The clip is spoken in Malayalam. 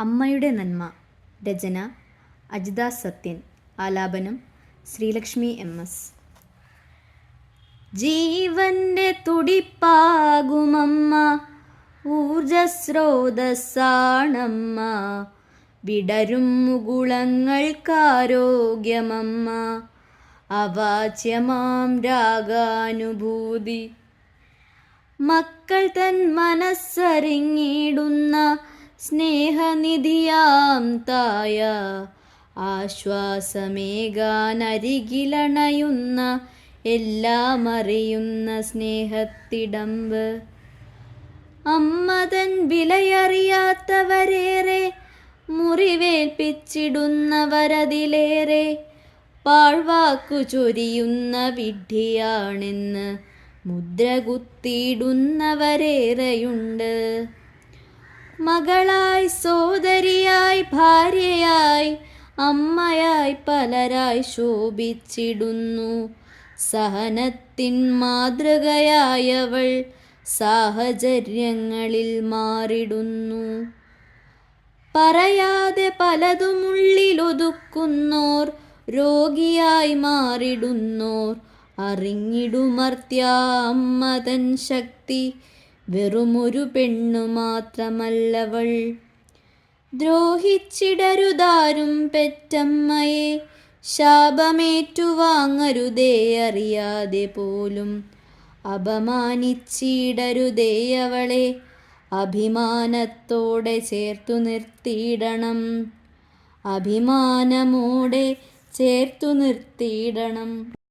അമ്മയുടെ നന്മ. രചന അജിത സത്യൻ. ആലാപനം ശ്രീലക്ഷ്മി എം.എസ്. ജീവന്റെ തുടിപ്പാകുമമ്മ, ഊർജസ്രോതസ്സാണമ്മ, വിടരും മുകുളങ്ങൾക്കാരോഗ്യമമ്മ, അവാച്യമാം രാഗാനുഭൂതി. മക്കൾ തൻ മനസ്സറിഞ്ഞിടുന്ന സ്നേഹനിധിയാം തായ, ആശ്വാസമേകാനരികിലണയുന്ന എല്ലാം അറിയുന്ന സ്നേഹത്തിടമ്പ്. അമ്മ തൻ വിലയറിയാത്തവരേറെ, മുറിവേൽപ്പിച്ചിടുന്നവരതിലേറെ, പാഴ്വാക്കു ചൊരിയുന്ന വിഡ്ഢിയാണെന്ന് മുദ്ര കുത്തിയിടുന്നവരേറെയുണ്ട്. മകളായി, സോദരിയായി, ഭാര്യയായി, അമ്മയായി പലരായി ശോഭിച്ചിടുന്നു. സഹനത്തിൻ മാതൃകയായവൾ സാഹചര്യങ്ങളിൽ മാറിടുന്നു. പറയാതെ പലതുമുള്ളിലൊതുക്കുന്നോർ, രോഗിയായി മാറിടുന്നോർ, അറിഞ്ഞിടുമർത്യാ അമ്മ തൻ ശക്തി. വെറുമൊരു പെണ്ണു മാത്രമല്ലവൾ. ദ്രോഹിച്ചിടരുതാരും പെറ്റമ്മയെ, ശാപമേറ്റുവാങ്ങരുതേ അറിയാതെ പോലും. അപമാനിച്ചിടരുതേ അവളെ, അഭിമാനത്തോടെ ചേർത്തു നിർത്തിയിടണം. അഭിമാനമോടെ ചേർത്തു നിർത്തിയിടണം.